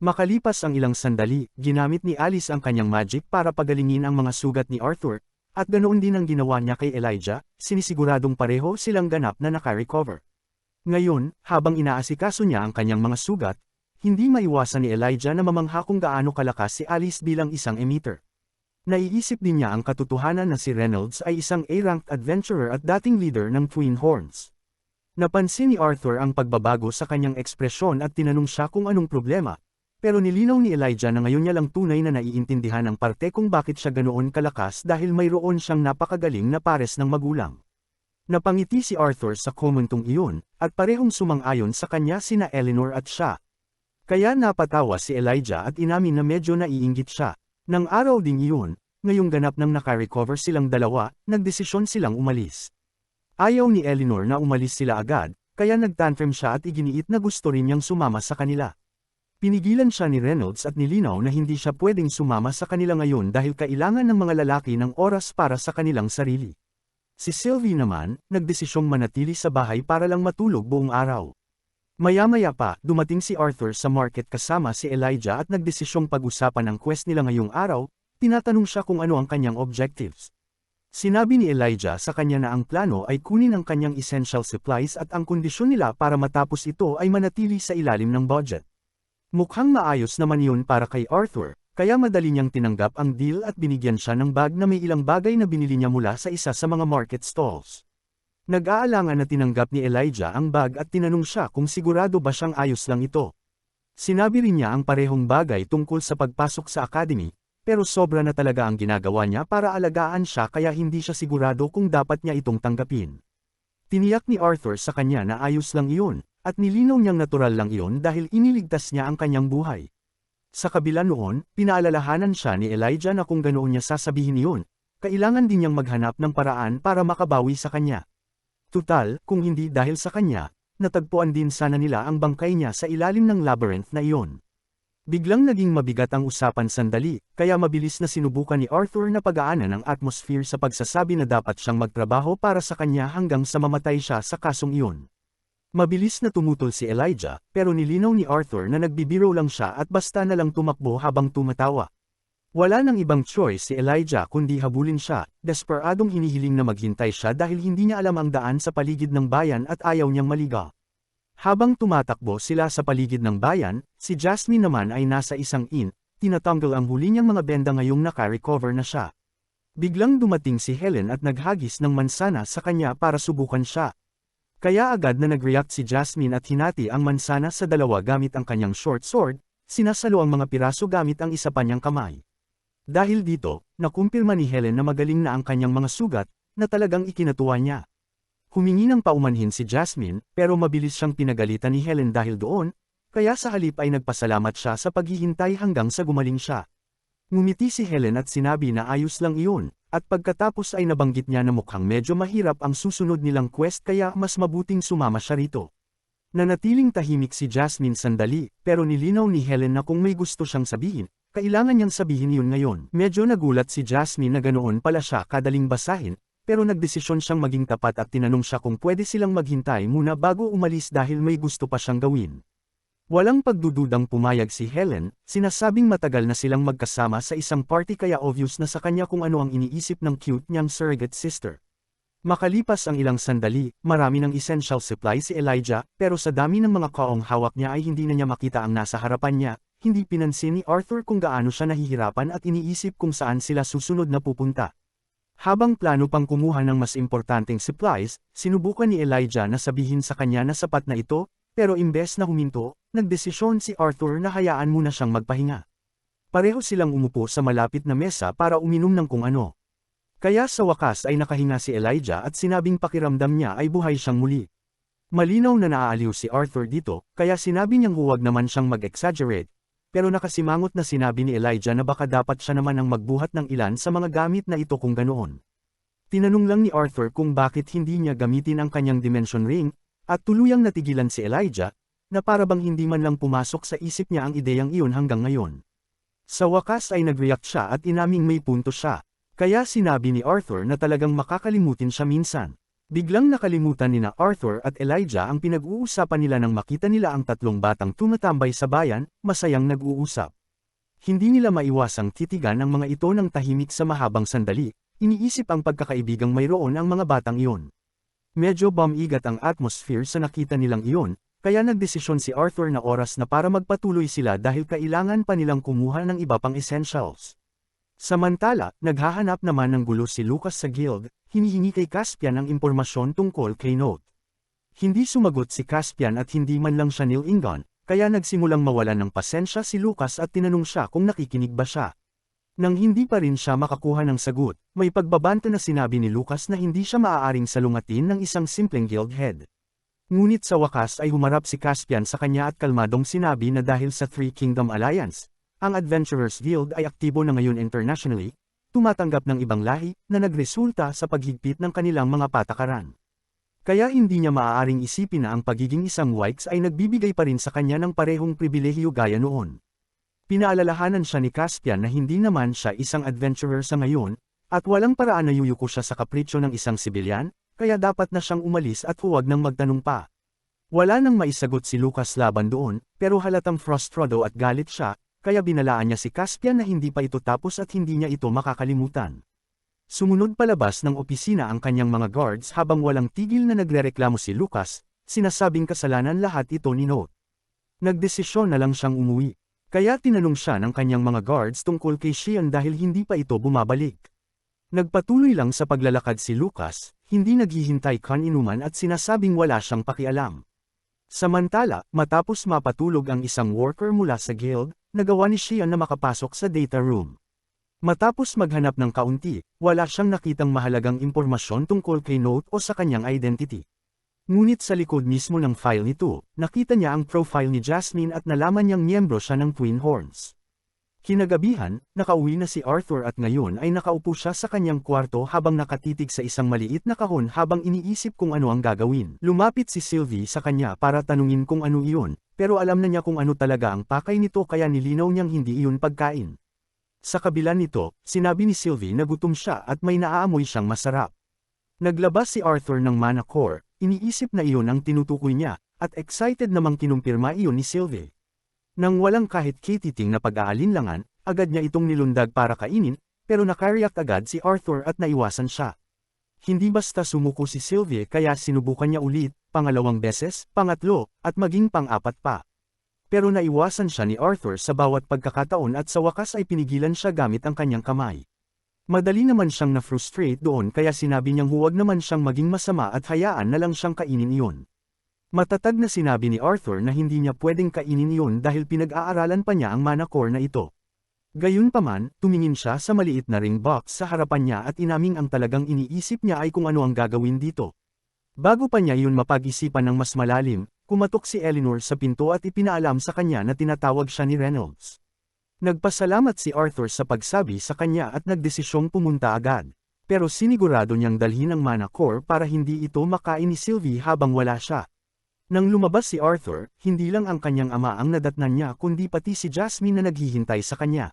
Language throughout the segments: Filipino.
Makalipas ang ilang sandali, ginamit ni Alice ang kanyang magic para pagalingin ang mga sugat ni Arthur, at ganoon din ang ginawa niya kay Elijah, sinisiguradong pareho silang ganap na naka-recover. Ngayon, habang inaasikaso niya ang kanyang mga sugat, hindi maiwasan ni Elijah na mamangha kung gaano kalakas si Alice bilang isang emitter. Naiisip din niya ang katotohanan na si Reynolds ay isang A-ranked adventurer at dating leader ng Twin Horns. Napansin ni Arthur ang pagbabago sa kanyang ekspresyon at tinanong siya kung anong problema, pero nilinaw ni Elijah na ngayon niya lang tunay na naiintindihan ang parte kung bakit siya ganoon kalakas dahil mayroon siyang napakagaling na pares ng magulang. Napangiti si Arthur sa komentong iyon, at parehong sumang-ayon sa kanya sina Eleanor at siya. Kaya napatawa si Elijah at inamin na medyo naiinggit siya. Nang araw ding iyon, ngayong ganap nang naka-recover silang dalawa, nagdesisyon silang umalis. Ayaw ni Eleanor na umalis sila agad, kaya nagtantrum siya at iginiit na gusto rin niyang sumama sa kanila. Pinigilan siya ni Reynolds at nilinaw na hindi siya pwedeng sumama sa kanila ngayon dahil kailangan ng mga lalaki ng oras para sa kanilang sarili. Si Sylvie naman, nagdesisyong manatili sa bahay para lang matulog buong araw. Maya-maya pa, dumating si Arthur sa market kasama si Elijah at nagdesisyong pag-usapan ang quest nila ngayong araw, tinatanong siya kung ano ang kanyang objectives. Sinabi ni Elijah sa kanya na ang plano ay kunin ang kanyang essential supplies at ang kondisyon nila para matapos ito ay manatili sa ilalim ng budget. Mukhang maayos naman yun para kay Arthur, kaya madali niyang tinanggap ang deal at binigyan siya ng bag na may ilang bagay na binili niya mula sa isa sa mga market stalls. Nag-aalangan na tinanggap ni Elijah ang bag at tinanong siya kung sigurado ba siyang ayos lang ito. Sinabi rin niya ang parehong bagay tungkol sa pagpasok sa academy, pero sobra na talaga ang ginagawa niya para alagaan siya kaya hindi siya sigurado kung dapat niya itong tanggapin. Tiniyak ni Arthur sa kanya na ayos lang iyon, at nilinaw niyang natural lang iyon dahil iniligtas niya ang kanyang buhay. Sa kabila noon, pinaalalahanan siya ni Elijah na kung ganoon niya sasabihin iyon, kailangan din niyang maghanap ng paraan para makabawi sa kanya. Tutal, kung hindi dahil sa kanya, natagpuan din sana nila ang bangkay niya sa ilalim ng labyrinth na iyon. Biglang naging mabigat ang usapan sandali, kaya mabilis na sinubukan ni Arthur na pagaanan ang atmosphere sa pagsasabi na dapat siyang magtrabaho para sa kanya hanggang sa mamatay siya sa kasong iyon. Mabilis na tumutol si Elijah, pero nilinaw ni Arthur na nagbibiro lang siya at basta na lang tumakbo habang tumatawa. Wala nang ibang choice si Elijah kundi habulin siya, desperadong hinihiling na maghintay siya dahil hindi niya alam ang daan sa paligid ng bayan at ayaw niyang maligaw. Habang tumatakbo sila sa paligid ng bayan, si Jasmine naman ay nasa isang inn, tinatanggal ang huli niyang mga benda ngayong naka-recover na siya. Biglang dumating si Helen at naghagis ng mansana sa kanya para subukan siya. Kaya agad na nag-react si Jasmine at hinati ang mansana sa dalawa gamit ang kanyang short sword, sinasalo ang mga piraso gamit ang isa pa niyang kamay. Dahil dito, nakumpirma ni Helen na magaling na ang kanyang mga sugat, na talagang ikinatuwa niya. Humingi ng paumanhin si Jasmine, pero mabilis siyang pinagalitan ni Helen dahil doon, kaya sa halip ay nagpasalamat siya sa paghihintay hanggang sa gumaling siya. Ngumiti si Helen at sinabi na ayos lang iyon. At pagkatapos ay nabanggit niya na mukhang medyo mahirap ang susunod nilang quest kaya mas mabuting sumama siya rito. Nanatiling tahimik si Jasmine sandali, pero nilinaw ni Helen na kung may gusto siyang sabihin, kailangan niyang sabihin yun ngayon. Medyo nagulat si Jasmine na ganoon pala siya kadaling basahin, pero nagdesisyon siyang maging tapat at tinanong siya kung pwede silang maghintay muna bago umalis dahil may gusto pa siyang gawin. Walang pagdududang pumayag si Helen, sinasabing matagal na silang magkasama sa isang party kaya obvious na sa kanya kung ano ang iniisip ng cute niyang surrogate sister. Makalipas ang ilang sandali, marami ng essential supply si Elijah, pero sa dami ng mga kaong hawak niya ay hindi na niya makita ang nasa harapan niya, hindi pinansin ni Arthur kung gaano siya nahihirapan at iniisip kung saan sila susunod na pupunta. Habang plano pang kumuha ng mas importanteng supplies, sinubukan ni Elijah na sabihin sa kanya na sapat na ito, pero imbes na huminto, nagdesisyon si Arthur na hayaan muna siyang magpahinga. Pareho silang umupo sa malapit na mesa para uminom ng kung ano. Kaya sa wakas ay nakahinga si Elijah at sinabing pakiramdam niya ay buhay siyang muli. Malinaw na naaaliw si Arthur dito, kaya sinabi niyang huwag naman siyang mag-exaggerate, pero nakasimangot na sinabi ni Elijah na baka dapat siya naman ang magbuhat ng ilan sa mga gamit na ito kung ganoon. Tinanong lang ni Arthur kung bakit hindi niya gamitin ang kanyang dimension ring, at tuluyang natigilan si Elijah, na para bang hindi man lang pumasok sa isip niya ang ideyang iyon hanggang ngayon. Sa wakas ay nag-react siya at inaming may punto siya, kaya sinabi ni Arthur na talagang makakalimutin siya minsan. Biglang nakalimutan nina Arthur at Elijah ang pinag-uusapan nila nang makita nila ang tatlong batang tumatambay sa bayan, masayang nag-uusap. Hindi nila maiwasang titigan ang mga ito ng tahimik sa mahabang sandali, iniisip ang pagkakaibigang mayroon ang mga batang iyon. Medyo bumigat ang atmosphere sa nakita nilang iyon, kaya nagdesisyon si Arthur na oras na para magpatuloy sila dahil kailangan pa nilang kumuha ng iba pang essentials. Samantala, naghahanap naman ng gulo si Lucas sa guild, hinihingi kay Caspian ang impormasyon tungkol kay Note. Hindi sumagot si Caspian at hindi man lang siya nilingon, kaya nagsimulang mawalan ng pasensya si Lucas at tinanong siya kung nakikinig ba siya. Nang hindi pa rin siya makakuha ng sagot, may pagbabanto na sinabi ni Lucas na hindi siya maaaring salungatin ng isang simpleng guild head. Ngunit sa wakas ay humarap si Caspian sa kanya at kalmadong sinabi na dahil sa Three Kingdom Alliance, ang Adventurers Guild ay aktibo na ngayon internationally, tumatanggap ng ibang lahi na nagresulta sa paghigpit ng kanilang mga patakaran. Kaya hindi niya maaaring isipin na ang pagiging isang Wikes ay nagbibigay pa rin sa kanya ng parehong pribilehiyo gaya noon. Pinaalalahanan siya ni Caspian na hindi naman siya isang adventurer sa ngayon, at walang paraan na yuyuko siya sa kapritsyo ng isang sibilyan, kaya dapat na siyang umalis at huwag nang magtanong pa. Wala nang maisagot si Lucas laban doon, pero halatang frustrado at galit siya, kaya binalaan niya si Caspian na hindi pa ito tapos at hindi niya ito makakalimutan. Sumunod palabas ng opisina ang kanyang mga guards habang walang tigil na nagrereklamo si Lucas, sinasabing kasalanan lahat ito ni Note. Nagdesisyon na lang siyang umuwi. Kaya tinanong siya ng kanyang mga guards tungkol kay Xian dahil hindi pa ito bumabalik. Nagpatuloy lang sa paglalakad si Lucas, hindi naghihintay kaninuman at sinasabing wala siyang pakialam. Samantala, matapos mapatulog ang isang worker mula sa guild, nagawa ni Xian na makapasok sa data room. Matapos maghanap ng kaunti, wala siyang nakitang mahalagang impormasyon tungkol kay Note o sa kanyang identity. Ngunit sa likod mismo ng file nito, nakita niya ang profile ni Jasmine at nalaman niyang miyembro siya ng Twin Horns. Kinagabihan, nakauwi na si Arthur at ngayon ay nakaupo siya sa kanyang kwarto habang nakatitig sa isang maliit na kahon habang iniisip kung ano ang gagawin. Lumapit si Sylvie sa kanya para tanungin kung ano iyon, pero alam na niya kung ano talaga ang pakay nito kaya nilinaw niyang hindi iyon pagkain. Sa kabila nito, sinabi ni Sylvie na gutom siya at may naaamoy siyang masarap. Naglabas si Arthur ng mana core, iniisip na iyon ang tinutukoy niya, at excited namang kinumpirma iyon ni Sylvie. Nang walang kahit kititing na pag-aalinlangan, agad niya itong nilundag para kainin, pero nakareact agad si Arthur at naiwasan siya. Hindi basta sumuko si Sylvie kaya sinubukan niya ulit, pangalawang beses, pangatlo, at maging pang-apat pa. Pero naiwasan siya ni Arthur sa bawat pagkakataon at sa wakas ay pinigilan siya gamit ang kanyang kamay. Madali naman siyang na-frustrate doon kaya sinabi niyang huwag naman siyang maging masama at hayaan na lang siyang kainin iyon. Matatag na sinabi ni Arthur na hindi niya pwedeng kainin iyon dahil pinag-aaralan pa niya ang mana core na ito. Gayunpaman, tumingin siya sa maliit na ring box sa harapan niya at inaming ang talagang iniisip niya ay kung ano ang gagawin dito. Bago pa niya iyon mapag-isipan ng mas malalim, kumatok si Eleanor sa pinto at ipinaalam sa kanya na tinatawag siya ni Reynolds. Nagpasalamat si Arthur sa pagsabi sa kanya at nagdesisyong pumunta agad. Pero sinigurado niyang dalhin ang mana core para hindi ito makain ni Sylvie habang wala siya. Nang lumabas si Arthur, hindi lang ang kanyang ama ang nadatnan niya kundi pati si Jasmine na naghihintay sa kanya.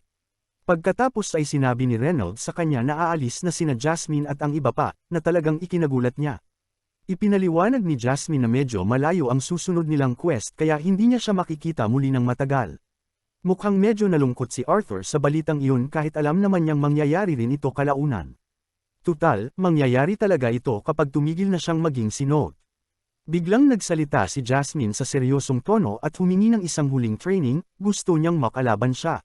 Pagkatapos ay sinabi ni Reynolds sa kanya na aalis na sina Jasmine at ang iba pa, na talagang ikinagulat niya. Ipinaliwanag ni Jasmine na medyo malayo ang susunod nilang quest kaya hindi niya siya makikita muli ng matagal. Mukhang medyo nalungkot si Arthur sa balitang iyon kahit alam naman niyang mangyayari rin ito kalaunan. Tutal, mangyayari talaga ito kapag tumigil na siyang maging si Note. Biglang nagsalita si Jasmine sa seryosong tono at humingi ng isang huling training, gusto niyang makalaban siya.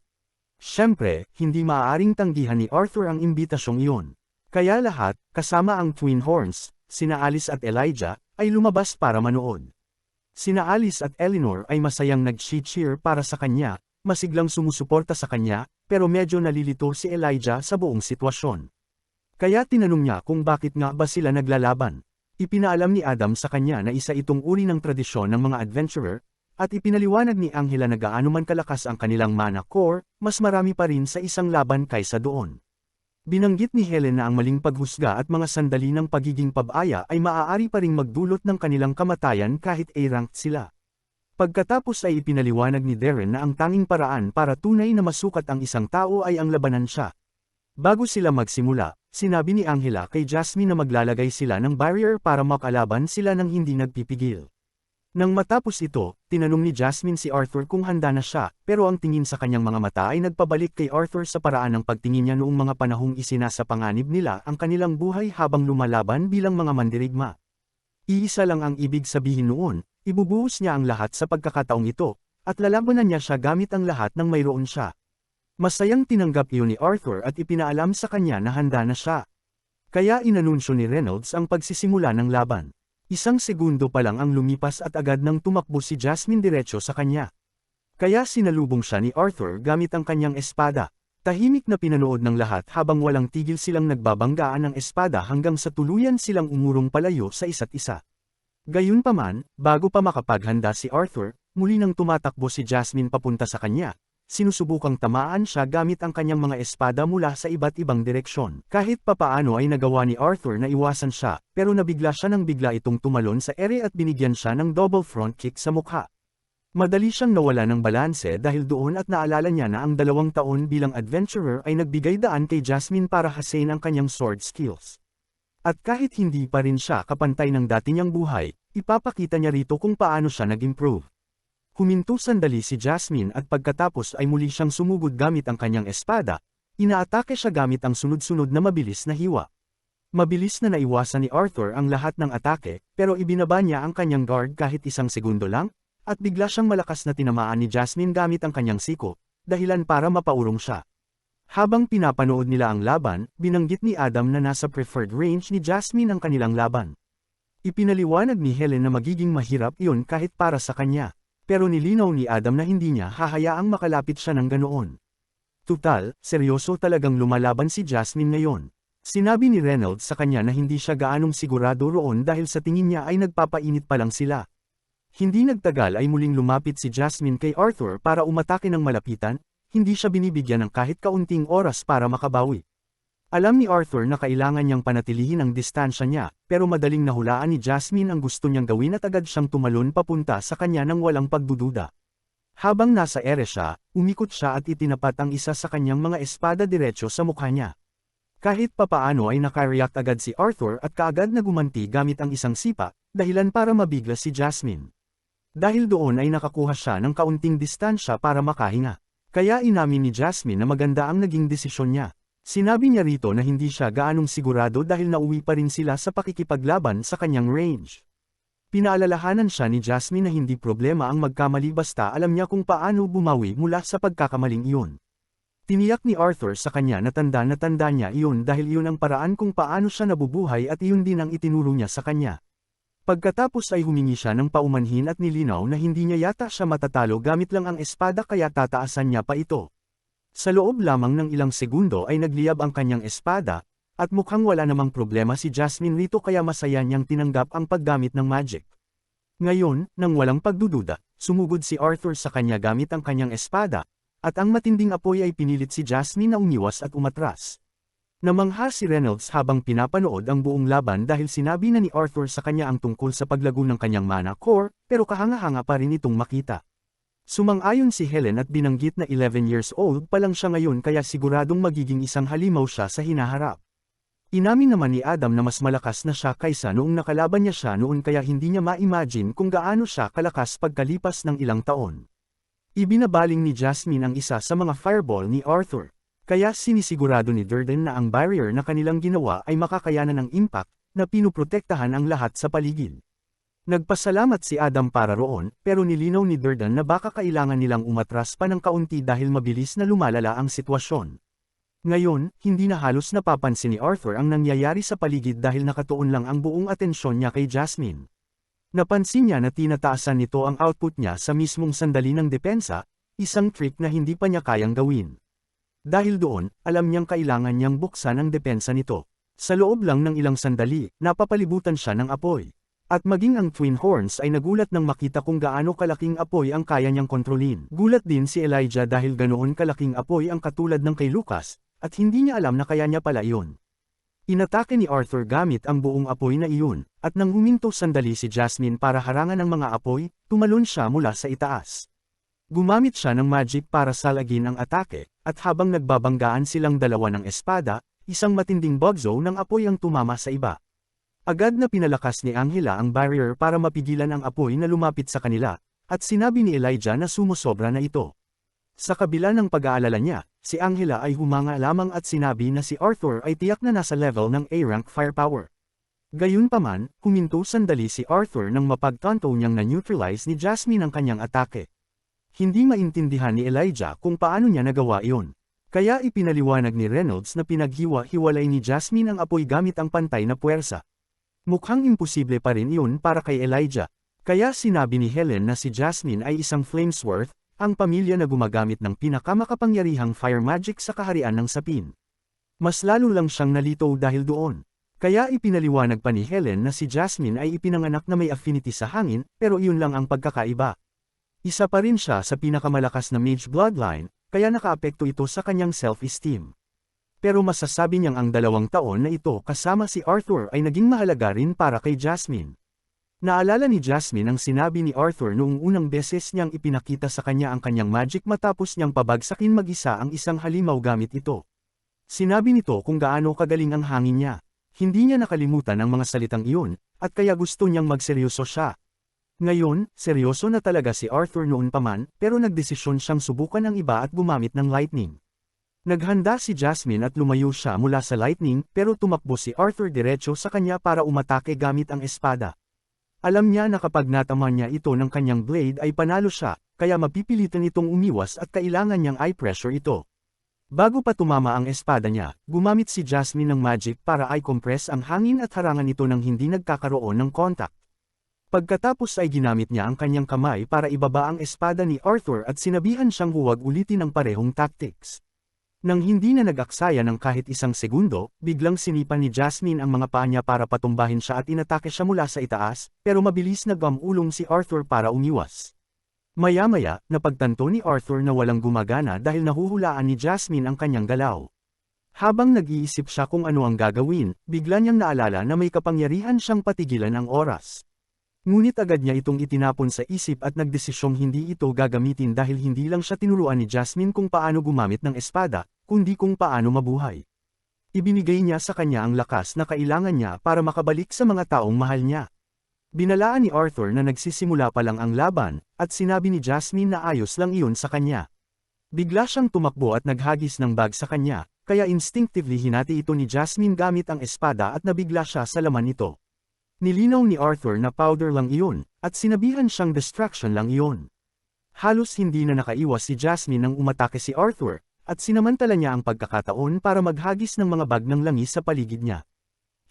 Siyempre, hindi maaaring tanggihan ni Arthur ang imbitasyong iyon. Kaya lahat, kasama ang Twin Horns, sina Alice at Elijah, ay lumabas para manood. Sina Alice at Eleanor ay masayang nag-cheer para sa kanya, masiglang sumusuporta sa kanya, pero medyo nalilito si Elijah sa buong sitwasyon. Kaya tinanong niya kung bakit nga ba sila naglalaban. Ipinaalam ni Adam sa kanya na isa itong uri ng tradisyon ng mga adventurer, at ipinaliwanag ni Angela na gaano man kalakas ang kanilang mana core, mas marami pa rin sa isang laban kaysa doon. Binanggit ni Helen na ang maling paghusga at mga sandali ng pagiging pabaya ay maaari pa ring magdulot ng kanilang kamatayan kahit A-ranked sila. Pagkatapos ay ipinaliwanag ni Darren na ang tanging paraan para tunay na masukat ang isang tao ay ang labanan siya. Bago sila magsimula, sinabi ni Angela kay Jasmine na maglalagay sila ng barrier para makalaban sila ng hindi nagpipigil. Nang matapos ito, tinanong ni Jasmine si Arthur kung handa na siya, pero ang tingin sa kanyang mga mata ay nagpabalik kay Arthur sa paraan ng pagtingin niya noong mga panahong isinasapanganib nila ang kanilang buhay habang lumalaban bilang mga mandirigma. Iisa lang ang ibig sabihin noon, ibubuhos niya ang lahat sa pagkakataong ito, at lalabanan niya siya gamit ang lahat ng mayroon siya. Masayang tinanggap iyon ni Arthur at ipinaalam sa kanya na handa na siya. Kaya inanunsyo ni Reynolds ang pagsisimula ng laban. Isang segundo pa lang ang lumipas at agad nang tumakbo si Jasmine diretso sa kanya. Kaya sinalubong siya ni Arthur gamit ang kanyang espada. Tahimik na pinanood ng lahat habang walang tigil silang nagbabanggaan ng espada hanggang sa tuluyan silang umurong palayo sa isa't isa. Gayunpaman, bago pa makapaghanda si Arthur, muli nang tumatakbo si Jasmine papunta sa kanya. Sinusubukang tamaan siya gamit ang kanyang mga espada mula sa iba't ibang direksyon. Kahit papaano ay nagawa ni Arthur na iwasan siya, pero nabigla siya nang bigla itong tumalon sa ere at binigyan siya ng double front kick sa mukha. Madali siyang nawala ng balanse dahil doon at naalala niya na ang 2 taon bilang adventurer ay nagbigay daan kay Jasmine para hasain ang kanyang sword skills. At kahit hindi pa rin siya kapantay ng dati niyang buhay, ipapakita niya rito kung paano siya nag-improve. Huminto sandali si Jasmine at pagkatapos ay muli siyang sumugod gamit ang kanyang espada, inaatake siya gamit ang sunod-sunod na mabilis na hiwa. Mabilis na naiwasan ni Arthur ang lahat ng atake, pero ibinaba niya ang kanyang guard kahit isang segundo lang, at bigla siyang malakas na tinamaan ni Jasmine gamit ang kanyang siko, dahilan para mapaurong siya. Habang pinapanood nila ang laban, binanggit ni Adam na nasa preferred range ni Jasmine ang kanilang laban. Ipinaliwanag ni Helen na magiging mahirap iyon kahit para sa kanya. Pero nilinaw ni Adam na hindi niya hahayaang makalapit siya ng ganoon. Tutal, seryoso talagang lumalaban si Jasmine ngayon. Sinabi ni Reynolds sa kanya na hindi siya gaanong sigurado roon dahil sa tingin niya ay nagpapainit pa lang sila. Hindi nagtagal ay muling lumapit si Jasmine kay Arthur para umatake ng malapitan, hindi siya binibigyan ng kahit kaunting oras para makabawi. Alam ni Arthur na kailangan niyang panatilihin ang distansya niya, pero madaling nahulaan ni Jasmine ang gusto niyang gawin at agad siyang tumalon papunta sa kanya nang walang pagdududa. Habang nasa ere siya, umikot siya at itinapat ang isa sa kanyang mga espada diretso sa mukha niya. Kahit papaano ay nakareact agad si Arthur at kaagad na gumanti gamit ang isang sipa, dahilan para mabigla si Jasmine. Dahil doon ay nakakuha siya ng kaunting distansya para makahinga. Kaya inamin ni Jasmine na maganda ang naging desisyon niya. Sinabi niya rito na hindi siya gaanong sigurado dahil nauwi pa rin sila sa pakikipaglaban sa kanyang range. Pinaalalahanan siya ni Jasmine na hindi problema ang magkamali basta alam niya kung paano bumawi mula sa pagkakamaling iyon. Tiniyak ni Arthur sa kanya na tanda niya iyon dahil iyon ang paraan kung paano siya nabubuhay at iyon din ang itinuro niya sa kanya. Pagkatapos ay humingi siya ng paumanhin at nilinaw na hindi niya yata siya matatalo gamit lang ang espada kaya tataasan niya pa ito. Sa loob lamang ng ilang segundo ay nagliyab ang kanyang espada, at mukhang wala namang problema si Jasmine rito kaya masaya niyang tinanggap ang paggamit ng magic. Ngayon, nang walang pagdududa, sumugod si Arthur sa kanya gamit ang kanyang espada, at ang matinding apoy ay pinilit si Jasmine na umiwas at umatras. Namangha si Reynolds habang pinapanood ang buong laban dahil sinabi na ni Arthur sa kanya ang tungkol sa paglago ng kanyang mana core, pero kahanga-hanga pa rin itong makita. Sumang-ayon si Helen at binanggit na 11 years old pa lang siya ngayon kaya siguradong magiging isang halimaw siya sa hinaharap. Inamin naman ni Adam na mas malakas na siya kaysa noong nakalaban niya siya noon kaya hindi niya ma-imagine kung gaano siya kalakas pagkalipas ng ilang taon. Ibinabaling ni Jasmine ang isa sa mga fireball ni Arthur, kaya sinisigurado ni Durden na ang barrier na kanilang ginawa ay makakayanan ng impact na pinuprotektahan ang lahat sa paligid. Nagpasalamat si Adam para roon, pero nilinaw ni Durden na baka kailangan nilang umatras pa ng kaunti dahil mabilis na lumalala ang sitwasyon. Ngayon, hindi na halos napapansin ni Arthur ang nangyayari sa paligid dahil nakatuon lang ang buong atensyon niya kay Jasmine. Napansin niya na tinataasan nito ang output niya sa mismong sandali ng depensa, isang trick na hindi pa niya kayang gawin. Dahil doon, alam niyang kailangan niyang buksan ang depensa nito. Sa loob lang ng ilang sandali, napapalibutan siya ng apoy. At maging ang Twin Horns ay nagulat nang makita kung gaano kalaking apoy ang kaya niyang kontrolin. Gulat din si Elijah dahil ganoon kalaking apoy ang katulad ng kay Lucas, at hindi niya alam na kaya niya pala iyon. Inatake ni Arthur gamit ang buong apoy na iyon, at nang huminto sandali si Jasmine para harangan ang mga apoy, tumalon siya mula sa itaas. Gumamit siya ng magic para salagin ang atake, at habang nagbabanggaan silang dalawa ng espada, isang matinding bugzo ng apoy ang tumama sa iba. Agad na pinalakas ni Angela ang barrier para mapigilan ang apoy na lumapit sa kanila, at sinabi ni Elijah na sumusobra na ito. Sa kabila ng pag-aalala niya, si Angela ay humanga lamang at sinabi na si Arthur ay tiyak na nasa level ng A-rank firepower. Gayunpaman, huminto sandali si Arthur nang mapagtanto niyang na-neutralize ni Jasmine ang kanyang atake. Hindi maintindihan ni Elijah kung paano niya nagawa iyon. Kaya ipinaliwanag ni Reynolds na pinaghiwa-hiwalay ni Jasmine ang apoy gamit ang pantay na puwersa. Mukhang imposible pa rin iyon para kay Elijah. Kaya sinabi ni Helen na si Jasmine ay isang Flamesworth, ang pamilya na gumagamit ng pinakamakapangyarihang fire magic sa kaharian ng sapin. Mas lalo lang siyang nalito dahil doon. Kaya ipinaliwanag pa ni Helen na si Jasmine ay ipinanganak na may affinity sa hangin, pero iyon lang ang pagkakaiba. Isa pa rin siya sa pinakamalakas na mage bloodline, kaya nakaapekto ito sa kanyang self-esteem. Pero masasabi niyang ang 2 taon na ito kasama si Arthur ay naging mahalaga rin para kay Jasmine. Naalala ni Jasmine ang sinabi ni Arthur noong unang beses niyang ipinakita sa kanya ang kanyang magic matapos niyang pabagsakin mag-isa ang isang halimaw gamit ito. Sinabi nito kung gaano kagaling ang hangin niya. Hindi niya nakalimutan ang mga salitang iyon, at kaya gusto niyang magseryoso siya. Ngayon, seryoso na talaga si Arthur noon pa man, pero nagdesisyon siyang subukan ang iba at gumamit ng lightning. Naghanda si Jasmine at lumayo siya mula sa lightning, pero tumakbo si Arthur diretso sa kanya para umatake gamit ang espada. Alam niya na kapag nataman niya ito ng kanyang blade ay panalo siya, kaya mapipilitan itong umiwas at kailangan niyang eye pressure ito. Bago pa tumama ang espada niya, gumamit si Jasmine ng magic para eye compress ang hangin at harangan ito nang hindi nagkakaroon ng contact. Pagkatapos ay ginamit niya ang kanyang kamay para ibaba ang espada ni Arthur at sinabihan siyang huwag ulitin ang parehong tactics. Nang hindi na nag-aksaya ng kahit isang segundo, biglang sinipan ni Jasmine ang mga paa niya para patumbahin siya at inatake siya mula sa itaas, pero mabilis na gumulong si Arthur para umiwas. Maya-maya, napagtanto ni Arthur na walang gumagana dahil nahuhulaan ni Jasmine ang kanyang galaw. Habang nag-iisip siya kung ano ang gagawin, bigla niyang naalala na may kapangyarihan siyang patigilan ang oras. Ngunit agad niya itong itinapon sa isip at nagdesisyong hindi ito gagamitin dahil hindi lang siya tinuruan ni Jasmine kung paano gumamit ng espada, kundi kung paano mabuhay. Ibinigay niya sa kanya ang lakas na kailangan niya para makabalik sa mga taong mahal niya. Binalaan ni Arthur na nagsisimula pa lang ang laban, at sinabi ni Jasmine na ayos lang iyon sa kanya. Bigla siyang tumakbo at naghagis ng bag sa kanya, kaya instinctively hinati ito ni Jasmine gamit ang espada at nabigla siya sa laman nito. Nilinaw ni Arthur na powder lang iyon, at sinabihan siyang distraction lang iyon. Halos hindi na nakaiwas si Jasmine nang umatake si Arthur, at sinamantala niya ang pagkakataon para maghagis ng mga bag ng langis sa paligid niya.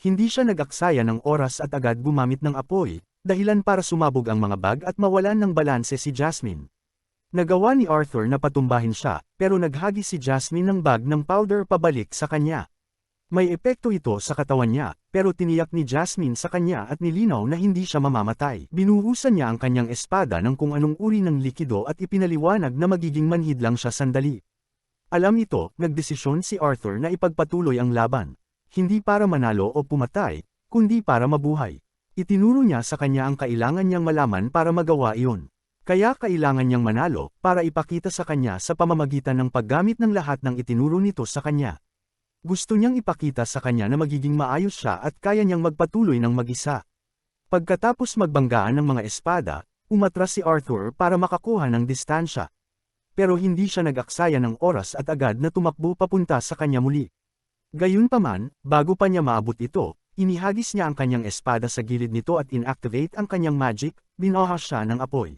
Hindi siya nag-aksaya ng oras at agad gumamit ng apoy, dahilan para sumabog ang mga bag at mawalan ng balanse si Jasmine. Nagawa ni Arthur na patumbahin siya, pero naghagis si Jasmine ng bag ng powder pabalik sa kanya. May epekto ito sa katawan niya, pero tiniyak ni Jasmine sa kanya at nilinaw na hindi siya mamamatay. Binuhusan niya ang kanyang espada ng kung anong uri ng likido at ipinaliwanag na magiging manhid lang siya sandali. Alam ito, nagdesisyon si Arthur na ipagpatuloy ang laban. Hindi para manalo o pumatay, kundi para mabuhay. Itinuro niya sa kanya ang kailangan niyang malaman para magawa iyon. Kaya kailangan niyang manalo, para ipakita sa kanya sa pamamagitan ng paggamit ng lahat ng itinuro nito sa kanya. Gusto niyang ipakita sa kanya na magiging maayos siya at kaya niyang magpatuloy ng mag-isa. Pagkatapos magbanggaan ng mga espada, umatras si Arthur para makakuha ng distansya. Pero hindi siya nag-aksaya ng oras at agad na tumakbo papunta sa kanya muli. Gayunpaman, bago pa niya maabot ito, inihagis niya ang kanyang espada sa gilid nito at inactivate ang kanyang magic, binuhos siya ng apoy.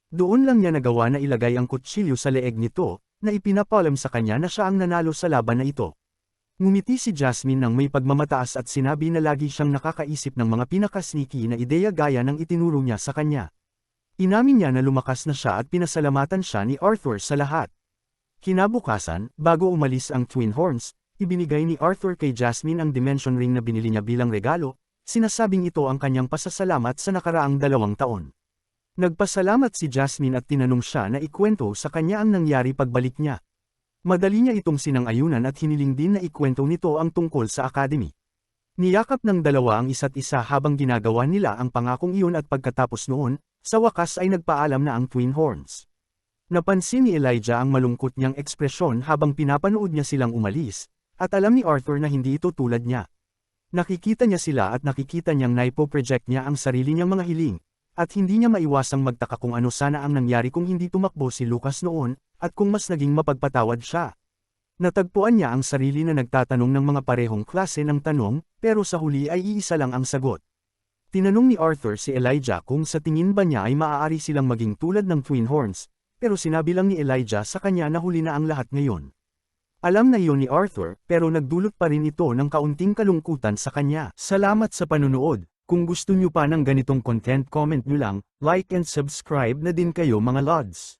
Doon lang niya nagawa na ilagay ang kutsilyo sa leeg nito, na ipinapalam sa kanya na siya ang nanalo sa laban na ito. Ngumiti si Jasmine nang may pagmamataas at sinabi na lagi siyang nakakaisip ng mga pinaka-sneaky na ideya gaya ng itinuro niya sa kanya. Inamin niya na lumakas na siya at pinasalamatan siya ni Arthur sa lahat. Kinabukasan, bago umalis ang Twin Horns, ibinigay ni Arthur kay Jasmine ang Dimension Ring na binili niya bilang regalo, sinasabing ito ang kanyang pasasalamat sa nakaraang 2 taon. Nagpasalamat si Jasmine at tinanong siya na ikwento sa kanya ang nangyari pagbalik niya. Madali niya itong sinang-ayunan at hiniling din na ikwento nito ang tungkol sa academy. Niyakap ng dalawa ang isa't isa habang ginagawa nila ang pangakong iyon at pagkatapos noon, sa wakas ay nagpaalam na ang Twin Horns. Napansin ni Elijah ang malungkot niyang ekspresyon habang pinapanood niya silang umalis, At alam ni Arthur na hindi ito tulad niya. Nakikita niya sila at nakikita niyang naipo-project niya ang sarili niyang mga hiling, at hindi niya maiwasang magtaka kung ano sana ang nangyari kung hindi tumakbo si Lucas noon, at kung mas naging mapagpatawad siya. Natagpuan niya ang sarili na nagtatanong ng mga parehong klase ng tanong, pero sa huli ay iisa lang ang sagot. Tinanong ni Arthur si Elijah kung sa tingin ba niya ay maaari silang maging tulad ng Twin Horns, pero sinabi lang ni Elijah sa kanya na huli na ang lahat ngayon. Alam na iyon ni Arthur, pero nagdulot pa rin ito ng kaunting kalungkutan sa kanya. Salamat sa panunood. Kung gusto nyo pa ng ganitong content, comment nyo lang, like and subscribe na din kayo mga lods.